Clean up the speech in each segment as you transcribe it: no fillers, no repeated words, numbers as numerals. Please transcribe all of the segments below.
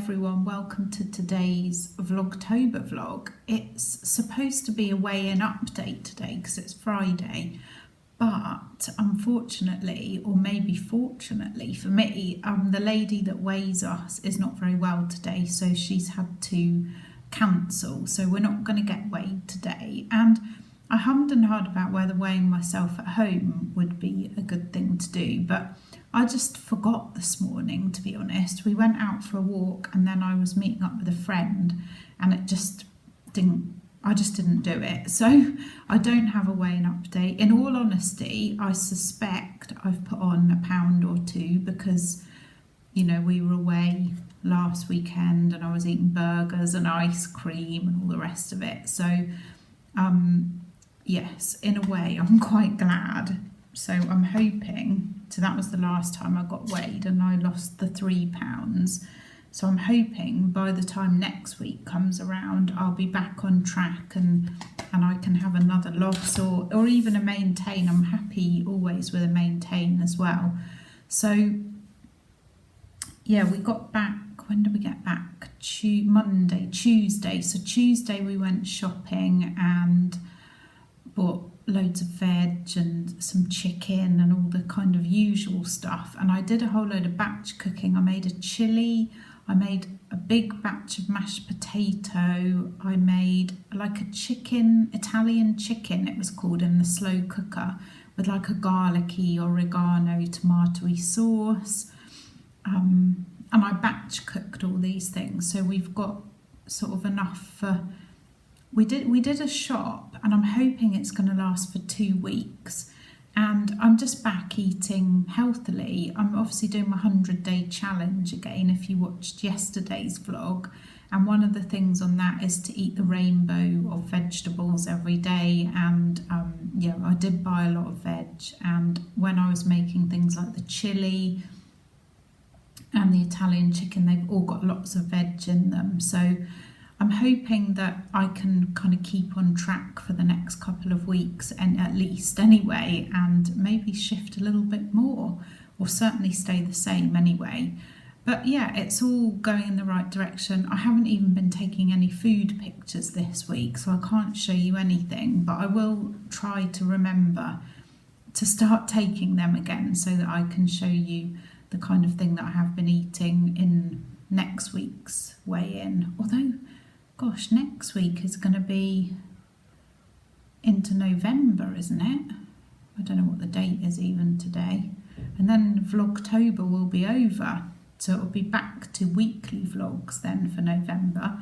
everyone, welcome to today's Vlogtober vlog. It's supposed to be a weigh-in update today because it's Friday, but unfortunately, or maybe fortunately for me, the lady that weighs us is not very well today, so she's had to cancel, so we're not going to get weighed today. And I hummed and hawed about whether weighing myself at home would be a good thing to do, but I just forgot this morning, to be honest. We went out for a walk and then I was meeting up with a friend and I just didn't do it. So I don't have a weigh-in update. In all honesty, I suspect I've put on a pound or two because, you know, we were away last weekend and I was eating burgers and ice cream and all the rest of it. So, yes, in a way, I'm quite glad. So I'm hoping, so that was the last time I got weighed and I lost the 3 pounds. So I'm hoping by the time next week comes around, I'll be back on track and I can have another loss or even a maintain. I'm happy always with a maintain as well. So yeah, we got back, when did we get back? Tuesday. So Tuesday we went shopping and bought loads of veg and some chicken and all the kind of usual stuff, and I did a whole load of batch cooking. I made a chilli, I made a big batch of mashed potato, I made like a Italian chicken it was called, in the slow cooker with like a garlicky oregano tomatoey sauce, and I batch cooked all these things, so we've got sort of enough for. We did a shop and I'm hoping it's going to last for 2 weeks, and I'm just back eating healthily. I'm obviously doing my 100-day challenge again, if you watched yesterday's vlog, and one of the things on that is to eat the rainbow of vegetables every day, and yeah, I did buy a lot of veg, and when I was making things like the chili and the Italian chicken, they've all got lots of veg in them, so I'm hoping that I can kind of keep on track for the next couple of weeks, and at least anyway, and maybe shift a little bit more, or certainly stay the same anyway. But yeah, it's all going in the right direction. I haven't even been taking any food pictures this week, so I can't show you anything, but I will try to remember to start taking them again so that I can show you the kind of thing that I have been eating in next week's weigh-in. Although, gosh, next week is going to be into November, isn't it? I don't know what the date is even today. And then Vlogtober will be over. So it'll be back to weekly vlogs then for November.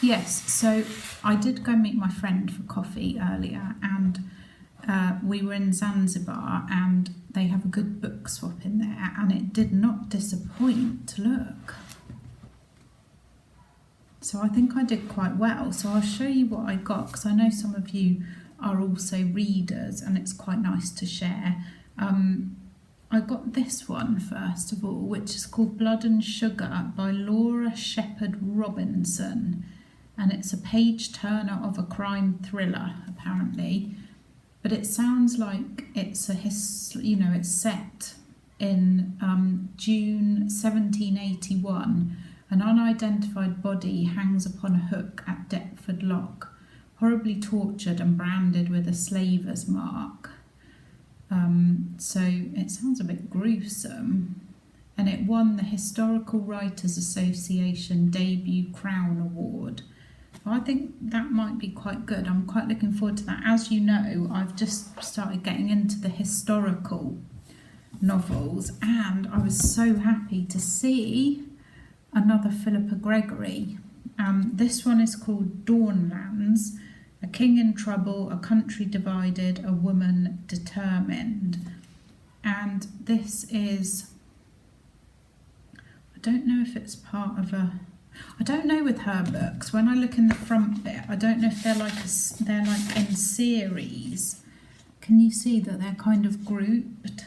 Yes, so I did go meet my friend for coffee earlier, and we were in Zanzibar and they have a good book swap in there, and it did not disappoint. Look. So I think I did quite well. So I'll show you what I got, because I know some of you are also readers and it's quite nice to share. I got this one first of all, which is called Blood and Sugar by Laura Shepherd Robinson. And it's a page turner of a crime thriller, apparently. But it sounds like it's it's set in June 1781. An unidentified body hangs upon a hook at Deptford Lock, horribly tortured and branded with a slaver's mark. So it sounds a bit gruesome. And it won the Historical Writers Association Debut Crown Award. So I think that might be quite good. I'm quite looking forward to that. As you know, I've just started getting into the historical novels, and I was so happy to see another Philippa Gregory. This one is called Dawnlands, A King in Trouble, A Country Divided, A Woman Determined. And this is, I don't know if it's part of a, I don't know with her books, when I look in the front bit, I don't know if they're like in series. Can you see that they're kind of grouped?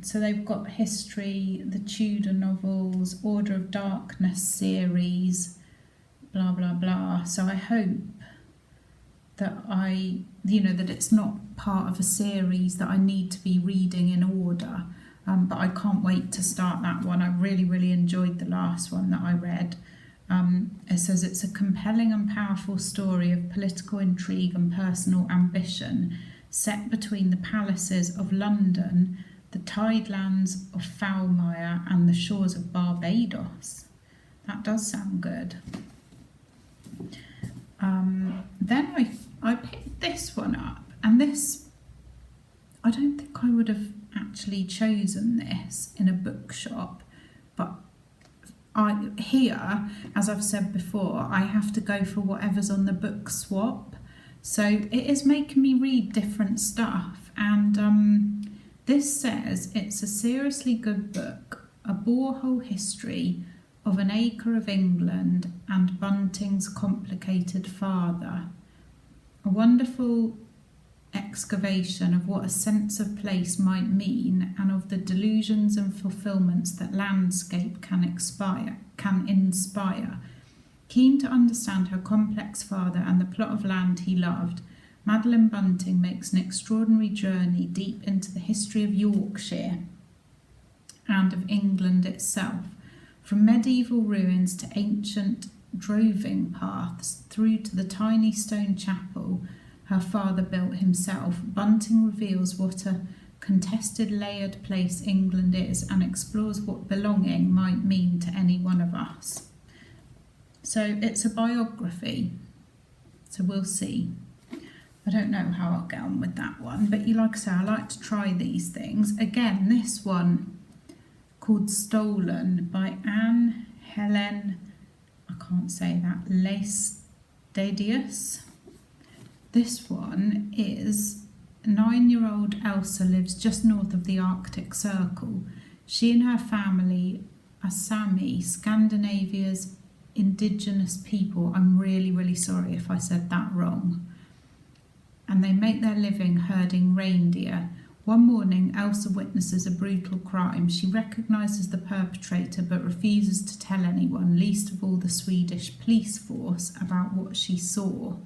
So they've got history, the Tudor novels, Order of Darkness series, blah, blah, blah. So I hope that that it's not part of a series that I need to be reading in order. but I can't wait to start that one. I really enjoyed the last one that I read. It says it's a compelling and powerful story of political intrigue and personal ambition set between the palaces of London, the tidelands of Foulmire and the shores of Barbados. That does sound good. Then I picked this one up, and this, I don't think I would have actually chosen this in a bookshop, but here, as I've said before, I have to go for whatever's on the book swap. So it is making me read different stuff, and this says it's a seriously good book, a borehole history of an acre of England and Bunting's complicated father. A wonderful excavation of what a sense of place might mean and of the delusions and fulfilments that landscape can inspire. Keen to understand her complex father and the plot of land he loved, Madeline Bunting makes an extraordinary journey deep into the history of Yorkshire and of England itself, from medieval ruins to ancient droving paths through to the tiny stone chapel her father built himself. Bunting reveals what a contested, layered place England is and explores what belonging might mean to any one of us. So it's a biography, so we'll see. I don't know how I'll get on with that one, but like I say, I like to try these things. Again, this one called Stolen by Anne Helen, I can't say that, Lestadius. This one is 9-year-old Elsa lives just north of the Arctic Circle. She and her family are Sami, Scandinavia's indigenous people. I'm really sorry if I said that wrong. And they make their living herding reindeer. One morning, Elsa witnesses a brutal crime. She recognises the perpetrator but refuses to tell anyone, least of all the Swedish police force, about what she saw.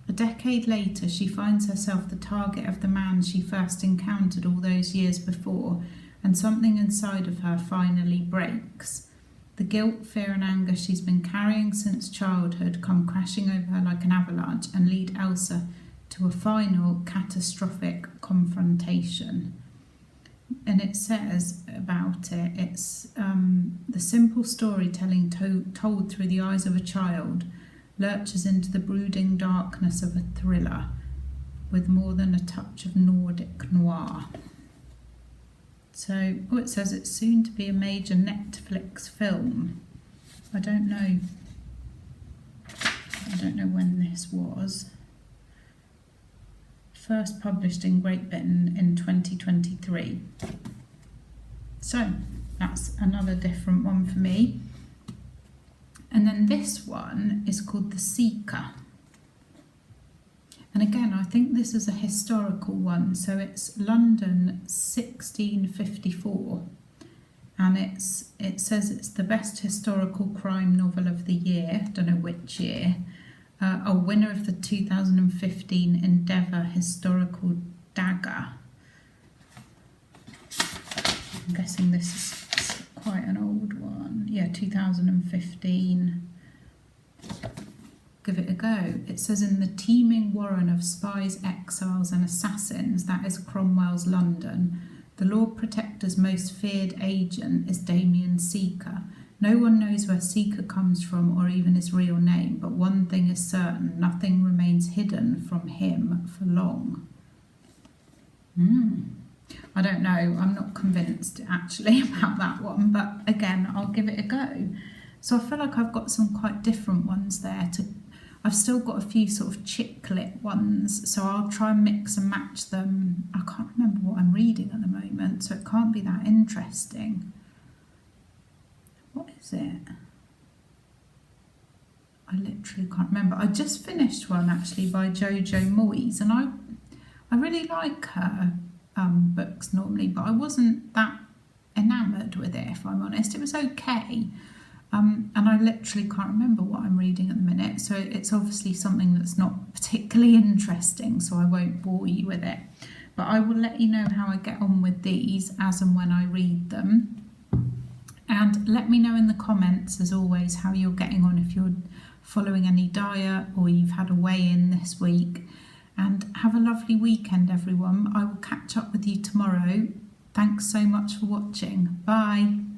A decade later, she finds herself the target of the man she first encountered all those years before, and something inside of her finally breaks. The guilt, fear and anger she's been carrying since childhood come crashing over her like an avalanche and lead Elsa to a final catastrophic confrontation. And it says about it, it's the simple storytelling told through the eyes of a child lurches into the brooding darkness of a thriller with more than a touch of Nordic noir. So, it says it's soon to be a major Netflix film. I don't know when this was. First published in Great Britain in 2023. So, that's another different one for me. And then this one is called The Seeker. And again, I think this is a historical one. So it's London 1654. And it says it's the best historical crime novel of the year. Don't know which year. A winner of the 2015 Endeavour Historical Dagger. I'm guessing this is quite an old one. Yeah, 2015. Give it a go. It says in the teeming warren of spies, exiles and assassins, that is Cromwell's London, the Lord Protector's most feared agent is Damien Seeker. No one knows where Seeker comes from or even his real name, but one thing is certain, nothing remains hidden from him for long. I don't know, I'm not convinced actually about that one, but again, I'll give it a go. So I feel like I've got some quite different ones there. I've still got a few sort of chick lit ones, so I'll try and mix and match them. I can't remember what I'm reading at the moment, so it can't be that interesting. What is it? I literally can't remember. I just finished one actually by Jojo Moyes, and I really like her books normally, but I wasn't that enamoured with it, if I'm honest. It was okay, and I literally can't remember what I'm reading at the minute, so it's obviously something that's not particularly interesting, so I won't bore you with it. But I will let you know how I get on with these as and when I read them. And let me know in the comments, as always, how you're getting on, if you're following any diet or you've had a weigh-in this week. And have a lovely weekend, everyone. I will catch up with you tomorrow. Thanks so much for watching. Bye.